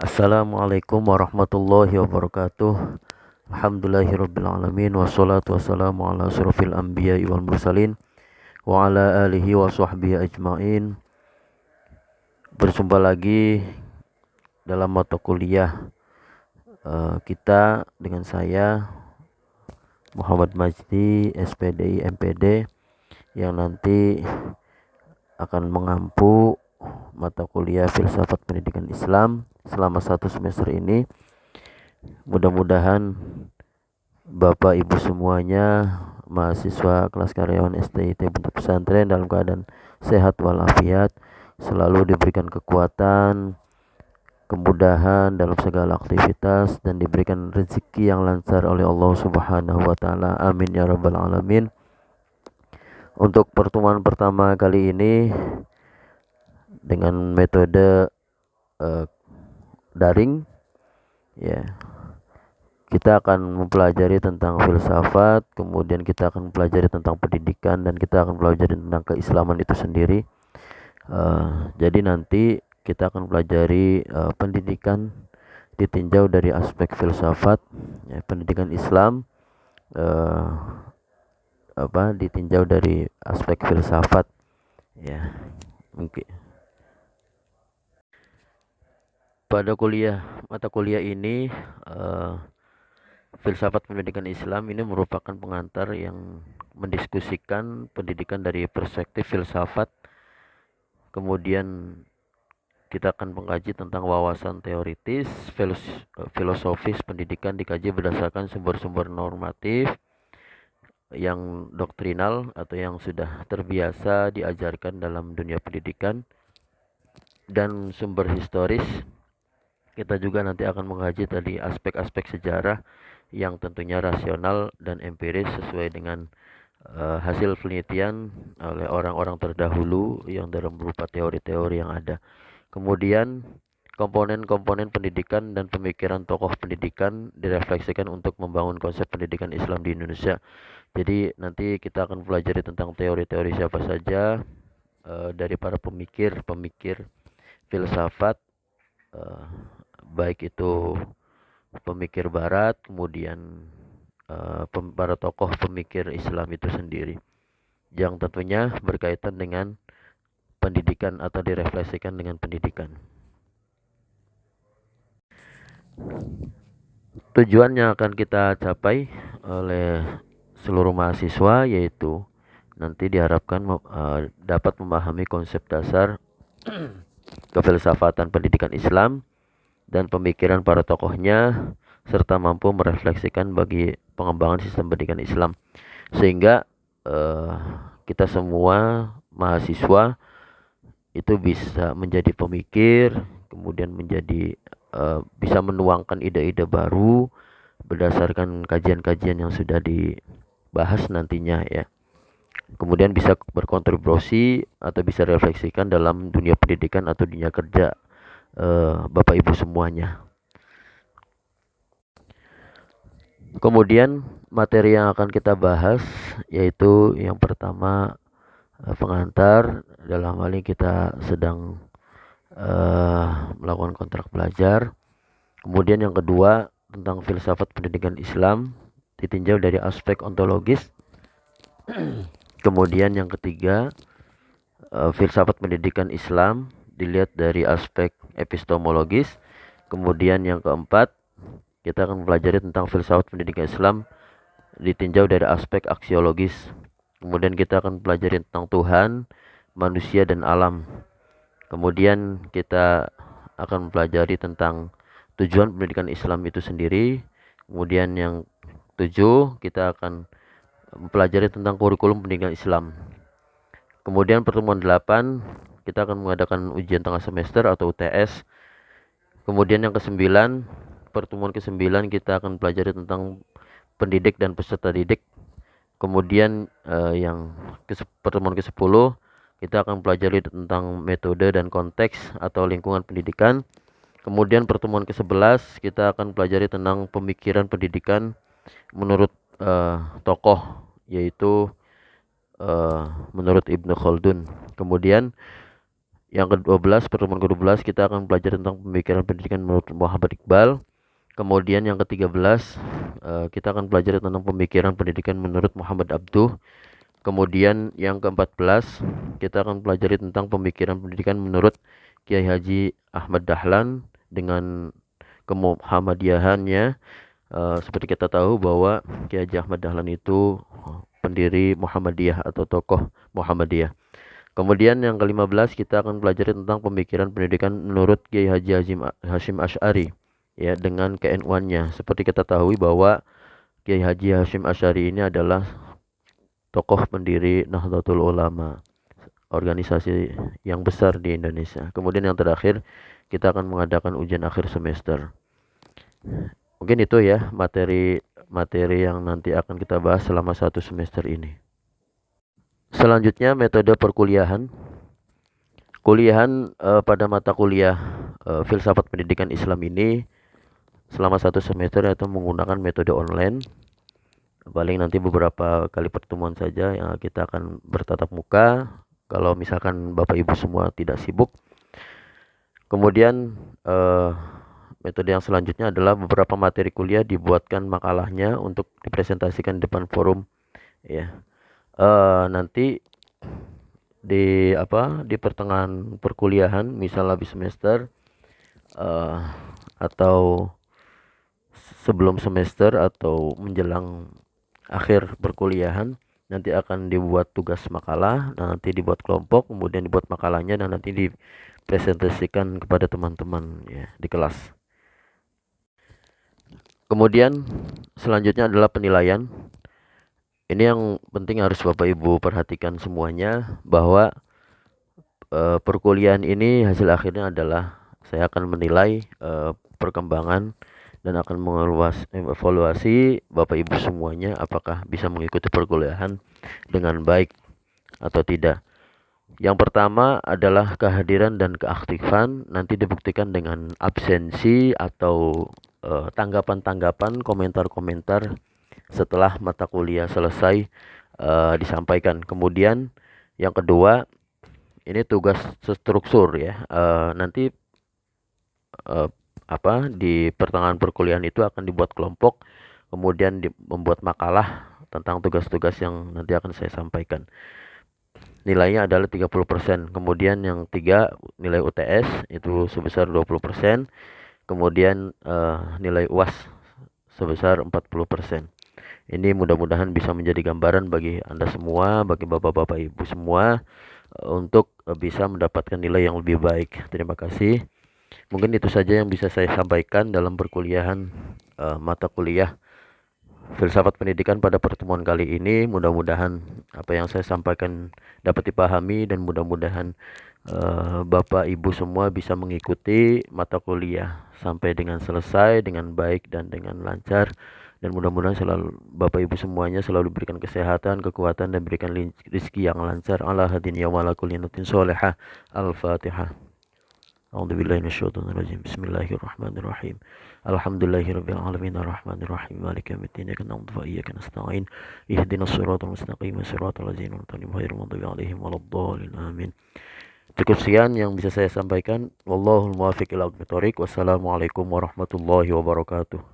Assalamualaikum warahmatullahi wabarakatuh. Alhamdulillahirrabbilalamin. Wassalatu wassalamu ala asrofil anbiya wal mursalin wa ala alihi wa sahbihi ajma'in. Berjumpa lagi dalam mata kuliah kita dengan saya Muhammad Majdi, SPDI MPD, yang nanti akan mengampu mata kuliah filsafat pendidikan Islam selama 1 semester ini. Mudah-mudahan Bapak Ibu semuanya, mahasiswa kelas karyawan STIT Pondok Pesantren, dalam keadaan sehat walafiat, selalu diberikan kekuatan, kemudahan dalam segala aktivitas, dan diberikan rezeki yang lancar oleh Allah Subhanahu wa taala. Amin ya rabbal alamin. Untuk pertemuan pertama kali ini dengan metode daring, ya, kita akan mempelajari tentang filsafat, kemudian kita akan mempelajari tentang pendidikan, dan kita akan mempelajari tentang keislaman itu sendiri. Jadi nanti kita akan pelajari pendidikan ditinjau dari aspek filsafat, ya, pendidikan Islam ditinjau dari aspek filsafat, ya. Mungkin pada mata kuliah ini filsafat pendidikan Islam ini merupakan pengantar yang mendiskusikan pendidikan dari perspektif filsafat. Kemudian kita akan mengkaji tentang wawasan teoritis, filosofis pendidikan dikaji berdasarkan sumber-sumber normatif yang doktrinal atau yang sudah terbiasa diajarkan dalam dunia pendidikan, dan sumber historis. Kita juga nanti akan mengkaji tadi aspek-aspek sejarah yang tentunya rasional dan empiris sesuai dengan hasil penelitian oleh orang-orang terdahulu yang dalam berupa teori-teori yang ada. Kemudian komponen-komponen pendidikan dan pemikiran tokoh pendidikan direfleksikan untuk membangun konsep pendidikan Islam di Indonesia. Jadi nanti kita akan pelajari tentang teori-teori siapa saja dari para pemikir filsafat, baik itu pemikir barat, kemudian para tokoh pemikir Islam itu sendiri, yang tentunya berkaitan dengan pendidikan atau direfleksikan dengan pendidikan. Tujuan yang akan kita capai oleh seluruh mahasiswa yaitu nanti diharapkan dapat memahami konsep dasar kefilsafatan pendidikan Islam dan pemikiran para tokohnya, serta mampu merefleksikan bagi pengembangan sistem pendidikan Islam, sehingga kita semua mahasiswa itu bisa menjadi pemikir, kemudian menjadi bisa menuangkan ide-ide baru berdasarkan kajian-kajian yang sudah dibahas nantinya, ya. Kemudian bisa berkontribusi atau bisa refleksikan dalam dunia pendidikan atau dunia kerja Bapak Ibu semuanya. Kemudian materi yang akan kita bahas yaitu yang pertama pengantar, dalam hal ini kita sedang melakukan kontrak belajar. Kemudian yang kedua tentang filsafat pendidikan Islam ditinjau dari aspek ontologis. Kemudian yang ketiga filsafat pendidikan Islam dilihat dari aspek epistemologis. Kemudian yang keempat kita akan mempelajari tentang filsafat pendidikan Islam ditinjau dari aspek aksiologis. Kemudian kita akan mempelajari tentang Tuhan, manusia, dan alam. Kemudian kita akan mempelajari tentang tujuan pendidikan Islam itu sendiri. Kemudian yang 7 kita akan mempelajari tentang kurikulum pendidikan Islam. Kemudian pertemuan 8 kita akan mengadakan ujian tengah semester atau UTS. Kemudian yang ke-9, pertemuan ke-9 kita akan pelajari tentang pendidik dan peserta didik. Kemudian pertemuan ke-10 kita akan pelajari tentang metode dan konteks atau lingkungan pendidikan. Kemudian pertemuan ke-11 kita akan pelajari tentang pemikiran pendidikan menurut tokoh, yaitu menurut Ibnu Khaldun. Kemudian Yang ke-12, pertemuan ke-12 kita akan belajar tentang pemikiran pendidikan menurut Muhammad Iqbal. Kemudian yang ke-13 kita akan belajar tentang pemikiran pendidikan menurut Muhammad Abduh. Kemudian yang ke-14 kita akan pelajari tentang pemikiran pendidikan menurut Kiai Haji Ahmad Dahlan dengan kemuhammadiyahannya. Seperti kita tahu bahwa Kiai Haji Ahmad Dahlan itu pendiri Muhammadiyah atau tokoh Muhammadiyah. Kemudian yang ke-15 kita akan pelajari tentang pemikiran pendidikan menurut Kiai Haji Hashim Asy'ari ya, dengan KNU-nya. Seperti kita tahu bahwa Kiai Haji Hashim Asy'ari ini adalah tokoh pendiri Nahdlatul Ulama, organisasi yang besar di Indonesia. Kemudian yang terakhir kita akan mengadakan ujian akhir semester. Mungkin itu ya materi yang nanti akan kita bahas selama satu semester ini. Selanjutnya metode perkuliahan. Pada mata kuliah filsafat pendidikan Islam ini selama satu semester itu menggunakan metode online. Paling nanti beberapa kali pertemuan saja yang kita akan bertatap muka kalau misalkan Bapak Ibu semua tidak sibuk. Kemudian metode yang selanjutnya adalah beberapa materi kuliah dibuatkan makalahnya untuk dipresentasikan di depan forum ya. Nanti di pertengahan perkuliahan, misal habis semester atau sebelum semester atau menjelang akhir perkuliahan, nanti akan dibuat tugas makalah, nanti dibuat kelompok, kemudian dibuat makalahnya dan nanti dipresentasikan kepada teman-teman ya di kelas. Kemudian selanjutnya adalah penilaian. Ini yang penting harus Bapak Ibu perhatikan semuanya, bahwa perkuliahan ini hasil akhirnya adalah saya akan menilai perkembangan dan akan mengevaluasi Bapak Ibu semuanya apakah bisa mengikuti perkuliahan dengan baik atau tidak. Yang pertama adalah kehadiran dan keaktifan, nanti dibuktikan dengan absensi atau tanggapan-tanggapan, komentar-komentar setelah mata kuliah selesai disampaikan. Kemudian yang kedua, ini tugas struktur ya. Nanti di pertengahan perkuliahan itu akan dibuat kelompok, kemudian membuat makalah tentang tugas-tugas yang nanti akan saya sampaikan. Nilainya adalah 30%. Kemudian yang tiga, nilai UTS itu sebesar 20%. Kemudian nilai UAS sebesar 40%. Ini mudah-mudahan bisa menjadi gambaran bagi Anda semua, bagi Bapak-bapak Ibu semua untuk bisa mendapatkan nilai yang lebih baik. Terima kasih. Mungkin itu saja yang bisa saya sampaikan dalam perkuliahan mata kuliah filsafat pendidikan pada pertemuan kali ini. Mudah-mudahan apa yang saya sampaikan dapat dipahami dan mudah-mudahan Bapak Ibu semua bisa mengikuti mata kuliah sampai dengan selesai dengan baik dan dengan lancar. Dan mudah-mudahan selalu Bapak Ibu semuanya selalu diberikan kesehatan, kekuatan dan berikan rezeki yang lancar. Ala hadin ya wala kulli nutin solehah. Al-Fatihah. A'udzubillahi minasyaitonir rajim. Bismillahirrahmanirrahim. Alhamdulillahirabbil alamin arrahmanir rahim maliki yaumiddin iyyaka na'budu wa iyyaka nasta'in ihdinas siratal mustaqim siratal ladzina an'amta 'alaihim ghairil maghdubi 'alaihim waladdallin amin. Cukup sekian yang bisa saya sampaikan. Wallahul muwaffiq ila aqwamit thoriq. Wassalamualaikum warahmatullahi wabarakatuh.